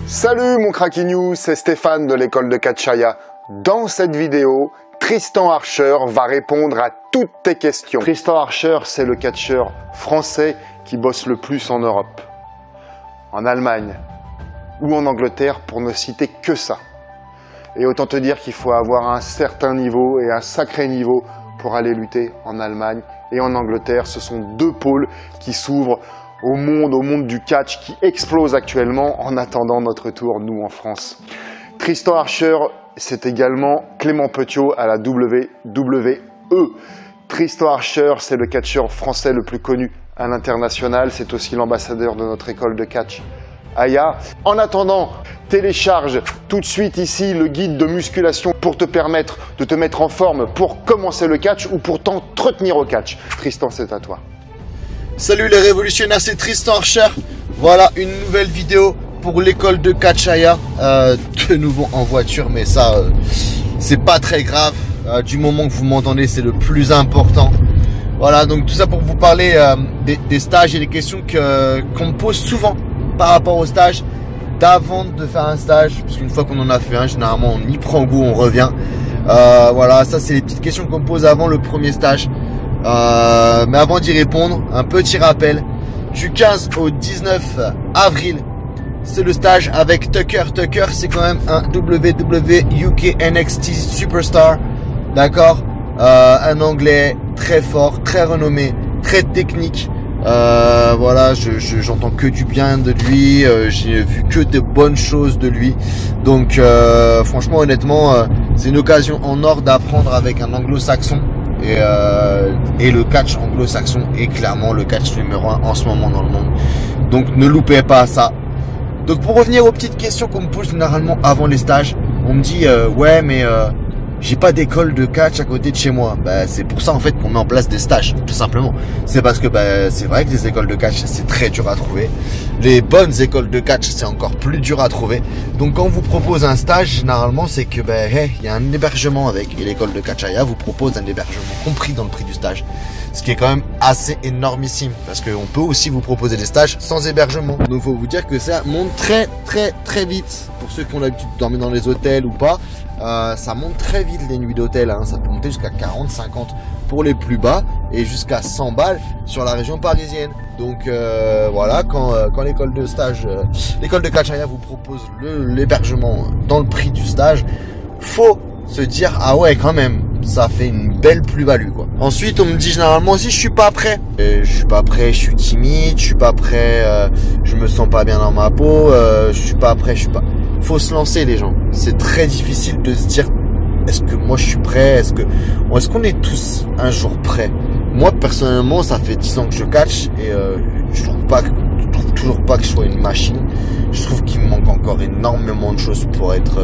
Salut mon Cracky News, c'est Stéphane de l'école de catch Aya. Dans cette vidéo, Tristan Archer va répondre à toutes tes questions. Tristan Archer, c'est le catcheur français qui bosse le plus en Europe, en Allemagne ou en Angleterre, pour ne citer que ça. Et autant te dire qu'il faut avoir un certain niveau et un sacré niveau pour aller lutter en Allemagne et en Angleterre. Ce sont deux pôles qui s'ouvrent au monde du catch qui explose actuellement en attendant notre tour, nous, en France. Tristan Archer, c'est également Clément Petiot à la WWE. Tristan Archer, c'est le catcheur français le plus connu à l'international. C'est aussi l'ambassadeur de notre école de catch Aya. En attendant, télécharge tout de suite ici le guide de musculation pour te permettre de te mettre en forme pour commencer le catch ou pour t'entretenir au catch. Tristan, c'est à toi. Salut les révolutionnaires, c'est Tristan Archer. Voilà une nouvelle vidéo pour l'école de catch Aya. De nouveau en voiture, mais ça c'est pas très grave. Du moment que vous m'entendez, c'est le plus important. Voilà, donc tout ça pour vous parler des stages et des questions qu'on me pose souvent par rapport au stage, d'avant de faire un stage, parce qu'une fois qu'on en a fait un, généralement on y prend goût, on revient. Voilà, ça c'est les petites questions qu'on me pose avant le premier stage. Mais avant d'y répondre, un petit rappel, du 15 au 19 avril, c'est le stage avec Tucker. Tucker, c'est quand même un WWE UK NXT Superstar, d'accord, un anglais très fort, très renommé, très technique. Voilà, j'entends que du bien de lui, j'ai vu que de bonnes choses de lui, donc franchement, honnêtement, c'est une occasion en or d'apprendre avec un anglo-saxon. Et le catch anglo-saxon est clairement le catch numéro 1 en ce moment dans le monde. Donc ne loupez pas ça. Donc pour revenir aux petites questions qu'on me pose généralement avant les stages, on me dit ouais mais j'ai pas d'école de catch à côté de chez moi. Bah, c'est pour ça en fait qu'on met en place des stages, tout simplement. C'est parce que c'est vrai que les écoles de catch c'est très dur à trouver. Les bonnes écoles de catch c'est encore plus dur à trouver. Donc quand on vous propose un stage, généralement c'est que il y a un hébergement avec. Et l'école de catch Aya vous propose un hébergement compris dans le prix du stage. Ce qui est quand même assez énormissime, parce qu'on peut aussi vous proposer des stages sans hébergement. Donc faut vous dire que ça monte très vite. Pour ceux qui ont l'habitude de dormir dans les hôtels ou pas, ça monte très vite les nuits d'hôtel, hein. Ça peut monter jusqu'à 40, 50 pour les plus bas et jusqu'à 100 balles sur la région parisienne. Donc voilà, quand l'école de stage, l'école de catch Aya vous propose l'hébergement dans le prix du stage, faut se dire ah ouais quand même, ça fait une belle plus-value quoi. Ensuite on me dit généralement aussi je suis pas prêt. Je suis pas prêt, je suis timide, je suis pas prêt, je me sens pas bien dans ma peau, je suis pas prêt, faut se lancer les gens. C'est très difficile de se dire est-ce que moi je suis prêt, est-ce qu'on est tous un jour prêts. Moi personnellement ça fait 10 ans que je catch et je trouve toujours pas que je sois une machine. Je trouve qu'il me manque encore énormément de choses pour être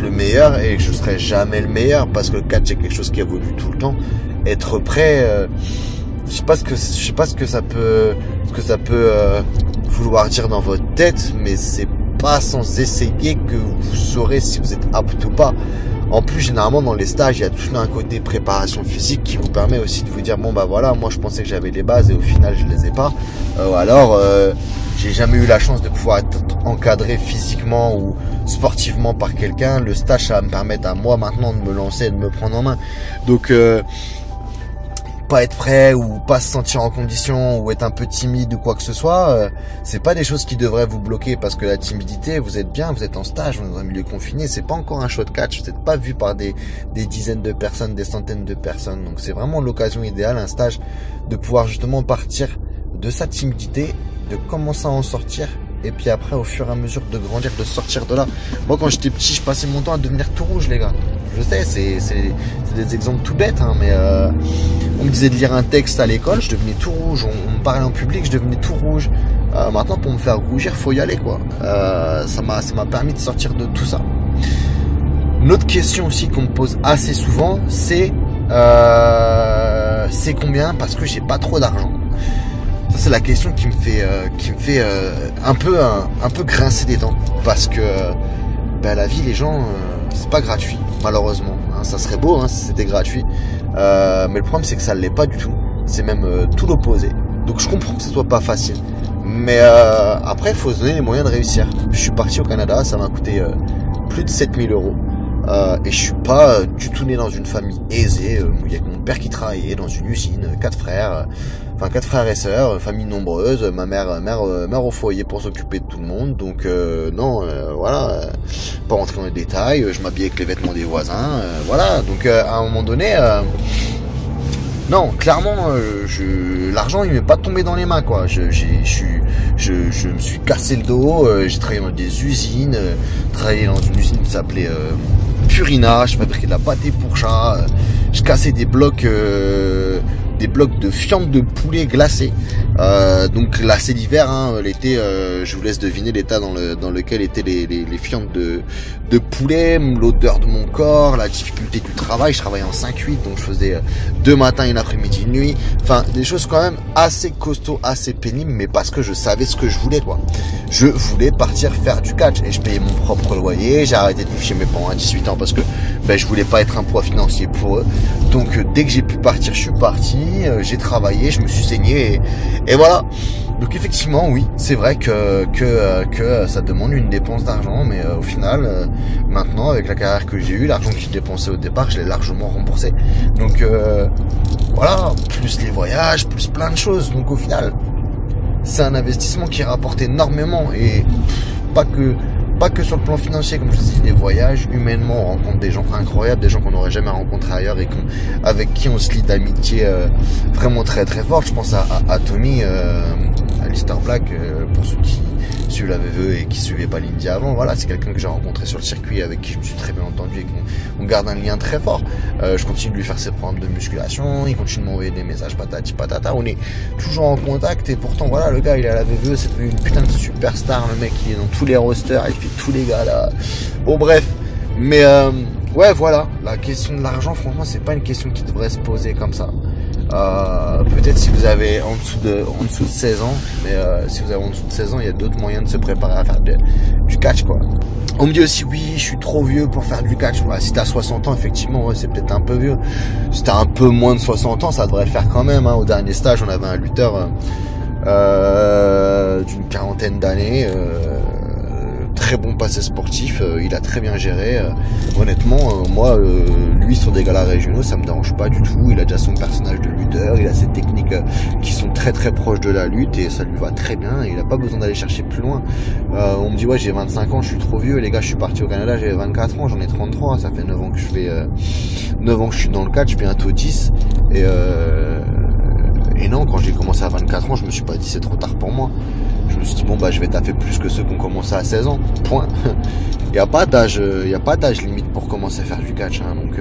le meilleur, et que je serai jamais le meilleur parce que le catch c'est quelque chose qui évolue tout le temps. Être prêt, je sais pas ce que ça peut vouloir dire dans votre tête, mais c'est pas sans essayer que vous saurez si vous êtes apte ou pas. En plus, généralement dans les stages, il y a toujours un côté préparation physique qui vous permet aussi de vous dire bon bah voilà, moi je pensais que j'avais les bases et au final je les ai pas. Alors j'ai jamais eu la chance de pouvoir être encadré physiquement ou sportivement par quelqu'un. Le stage ça va me permettre à moi maintenant de me lancer et de me prendre en main. Donc pas être prêt ou pas se sentir en condition ou être un peu timide ou quoi que ce soit, c'est pas des choses qui devraient vous bloquer, parce que la timidité, vous êtes bien, vous êtes en stage, vous êtes dans un milieu confiné, c'est pas encore un show de catch, vous n'êtes pas vu par des dizaines de personnes, des centaines de personnes. Donc c'est vraiment l'occasion idéale, un stage, de pouvoir justement partir de sa timidité, de commencer à en sortir, et puis après au fur et à mesure de grandir, de sortir de là. Moi quand j'étais petit, je passais mon temps à devenir tout rouge les gars. Je sais, c'est des exemples tout bêtes, hein, mais on me disait de lire un texte à l'école, je devenais tout rouge. On me parlait en public, je devenais tout rouge. Maintenant, pour me faire rougir, faut y aller, quoi. Ça m'a permis de sortir de tout ça. Une autre question aussi qu'on me pose assez souvent, c'est combien, parce que j'ai pas trop d'argent. Ça, c'est la question qui me fait un peu grincer des dents, parce que la vie, les gens, c'est pas gratuit, malheureusement. hein, ça serait beau hein, si c'était gratuit. Mais le problème c'est que ça ne l'est pas du tout. C'est même tout l'opposé. Donc je comprends que ce soit pas facile. Mais après, il faut se donner les moyens de réussir. Je suis parti au Canada, ça m'a coûté plus de 7000 €. Et je suis pas du tout né dans une famille aisée. Il y a mon père qui travaillait dans une usine, 4 frères, enfin 4 frères et sœurs, famille nombreuse, ma mère au foyer pour s'occuper de tout le monde. Donc non, voilà, pas rentrer dans les détails. Je m'habillais avec les vêtements des voisins, voilà. Donc à un moment donné, non, clairement, l'argent il m'est pas tombé dans les mains quoi. Je me suis cassé le dos. J'ai travaillé dans des usines, travaillé dans une usine qui s'appelait Purina. Je fabriquais de la pâté pour chat. Je cassais des blocs de fientes de poulet glacées. Donc là c'est l'hiver, hein, l'été, je vous laisse deviner l'état dans lequel étaient les fientes de poulet, l'odeur de mon corps, la difficulté du travail. Je travaillais en 5-8, donc je faisais 2 matins, une après-midi, une nuit. Enfin des choses quand même assez costauds, assez pénibles, mais parce que je savais ce que je voulais quoi. Je voulais partir faire du catch et je payais mon propre loyer. J'ai arrêté de vivre chez mes parents à 18 ans parce que ben, je voulais pas être un poids financier pour eux. Donc dès que j'ai pu partir, je suis parti. J'ai travaillé, je me suis saigné et voilà. Donc effectivement, oui, c'est vrai que ça demande une dépense d'argent, mais au final, maintenant avec la carrière que j'ai eue, l'argent que j'ai dépensé au départ, je l'ai largement remboursé. Donc voilà, plus les voyages, plus plein de choses. Donc au final, c'est un investissement qui rapporte énormément et pas que sur le plan financier, comme je dis, les voyages, humainement, on rencontre des gens incroyables, des gens qu'on n'aurait jamais rencontrés ailleurs et avec qui on se lie d'amitié vraiment très très forte. Je pense à Tommy, Alistair Black, pour ceux qui suivent la VVE et qui suivaient pas l'Indy avant. Voilà, c'est quelqu'un que j'ai rencontré sur le circuit, avec qui je me suis très bien entendu et qu'on garde un lien très fort. Je continue de lui faire ses programmes de musculation, il continue de m'envoyer des messages patati patata, on est toujours en contact et pourtant voilà, le gars il est à la VVE, c'est devenu une putain de superstar, le mec il est dans tous les rosters, il fait tous les gars là. Bon bref, mais ouais voilà, la question de l'argent franchement c'est pas une question qui devrait se poser comme ça. Peut-être si vous avez en dessous de 16 ans, mais si vous avez en dessous de 16 ans, il y a d'autres moyens de se préparer à faire du catch quoi. On me dit aussi oui, je suis trop vieux pour faire du catch. Voilà, si t'as 60 ans, effectivement, ouais, c'est peut-être un peu vieux. Si t'as un peu moins de 60 ans, ça devrait le faire quand même. Hein. Au dernier stage, on avait un lutteur d'une quarantaine d'années. Très bon passé sportif, il a très bien géré. Honnêtement, moi, lui sur des galas régionaux, ça me dérange pas du tout. Il a déjà son personnage de lutteur, il a ses techniques qui sont très très proches de la lutte et ça lui va très bien. Il a pas besoin d'aller chercher plus loin. On me dit ouais, j'ai 25 ans, je suis trop vieux. Les gars, je suis parti au Canada, j'avais 24 ans, j'en ai 33. Ça fait 9 ans que je fais 9 ans que je suis dans le catch, bientôt 10. Et non, quand j'ai commencé à 24 ans, je me suis pas dit c'est trop tard pour moi. Je me suis dit bon bah je vais taffer plus que ceux qui ont commencé à 16 ans. Point. Il y a pas d'âge limite pour commencer à faire du catch. Hein, donc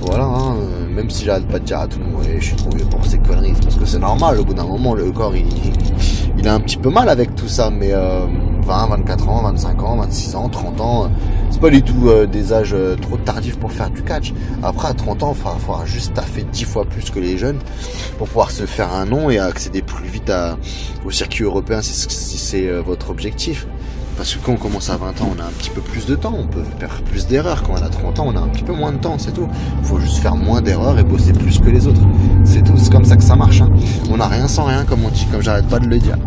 voilà. Hein, même si j'arrête pas de dire à tout le monde, je suis trop vieux pour ces conneries, parce que c'est normal. Au bout d'un moment, le corps il a un petit peu mal avec tout ça. Mais 20, 24 ans, 25 ans, 26 ans, 30 ans, c'est pas du tout des âges trop tardifs pour faire du catch. Après à 30 ans, il faudra juste taffer 10 fois plus que les jeunes pour pouvoir se faire un nom et accéder plus vite au circuit européen si c'est votre objectif. Parce que quand on commence à 20 ans, on a un petit peu plus de temps, on peut faire plus d'erreurs. Quand on a 30 ans, on a un petit peu moins de temps, c'est tout. Il faut juste faire moins d'erreurs et bosser plus que les autres. C'est tout, c'est comme ça que ça marche. Hein. On n'a rien sans rien, comme on dit, comme j'arrête pas de le dire.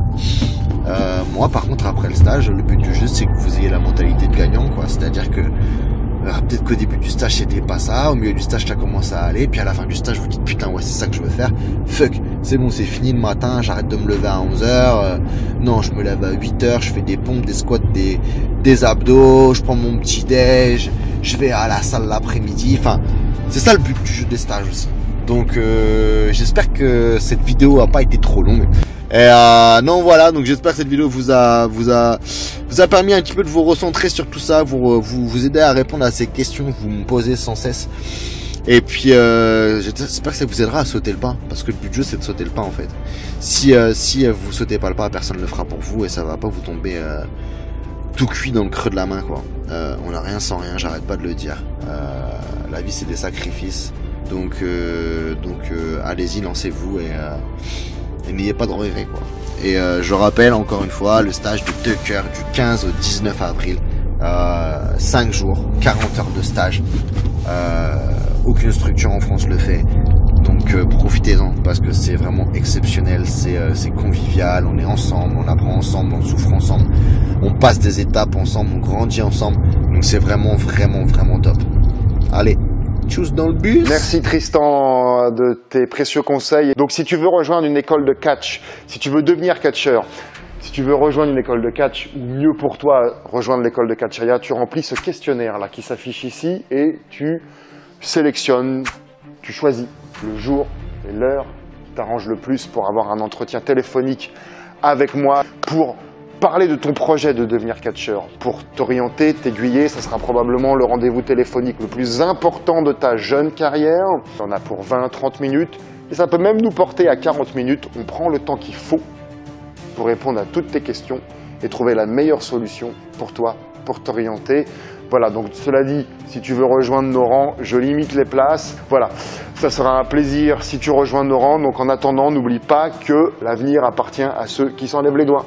Moi, par contre, après le stage, le but du jeu, c'est que vous ayez la mentalité de gagnant, quoi. C'est-à-dire que peut-être qu'au début du stage c'était pas ça, au milieu du stage ça commence à aller, puis à la fin du stage vous dites putain ouais c'est ça que je veux faire, fuck, c'est bon c'est fini le matin, j'arrête de me lever à 11h, non je me lève à 8h, je fais des pompes, des squats, des abdos, je prends mon petit déj, je vais à la salle l'après-midi, enfin c'est ça le but du jeu des stages aussi. Donc j'espère que cette vidéo a pas été trop longue. Et non voilà, donc j'espère que cette vidéo vous a permis un petit peu de vous recentrer sur tout ça, vous aider à répondre à ces questions que vous me posez sans cesse. Et puis j'espère que ça vous aidera à sauter le pas, parce que le but du jeu c'est de sauter le pas en fait. Si vous sautez pas le pas, personne ne le fera pour vous et ça va pas vous tomber tout cuit dans le creux de la main quoi. On n'a rien sans rien, j'arrête pas de le dire. La vie c'est des sacrifices. Donc allez-y, lancez-vous et n'ayez pas de regrets quoi. Et je rappelle encore une fois le stage de Tucker du 15 au 19 avril, 5 jours, 40 heures de stage. aucune structure en France le fait. Donc profitez-en parce que c'est vraiment exceptionnel, c'est convivial, on est ensemble, on apprend ensemble, on souffre ensemble, on passe des étapes ensemble, on grandit ensemble. Donc c'est vraiment top. Allez, tchuss dans le bus. Merci Tristan de tes précieux conseils. Donc si tu veux rejoindre une école de catch, si tu veux devenir catcheur, si tu veux rejoindre une école de catch, ou mieux pour toi, rejoindre l'école de Catchaya, tu remplis ce questionnaire là qui s'affiche ici et tu sélectionnes, tu choisis le jour et l'heure qui t'arrange le plus pour avoir un entretien téléphonique avec moi pour parler de ton projet de devenir catcheur, pour t'orienter, t'aiguiller. Ça sera probablement le rendez-vous téléphonique le plus important de ta jeune carrière. On a pour 20-30 minutes et ça peut même nous porter à 40 minutes. On prend le temps qu'il faut pour répondre à toutes tes questions et trouver la meilleure solution pour toi, pour t'orienter. Voilà, donc cela dit, si tu veux rejoindre nos rangs, je limite les places. Voilà, ça sera un plaisir si tu rejoins nos rangs. Donc en attendant, n'oublie pas que l'avenir appartient à ceux qui s'enlèvent les doigts.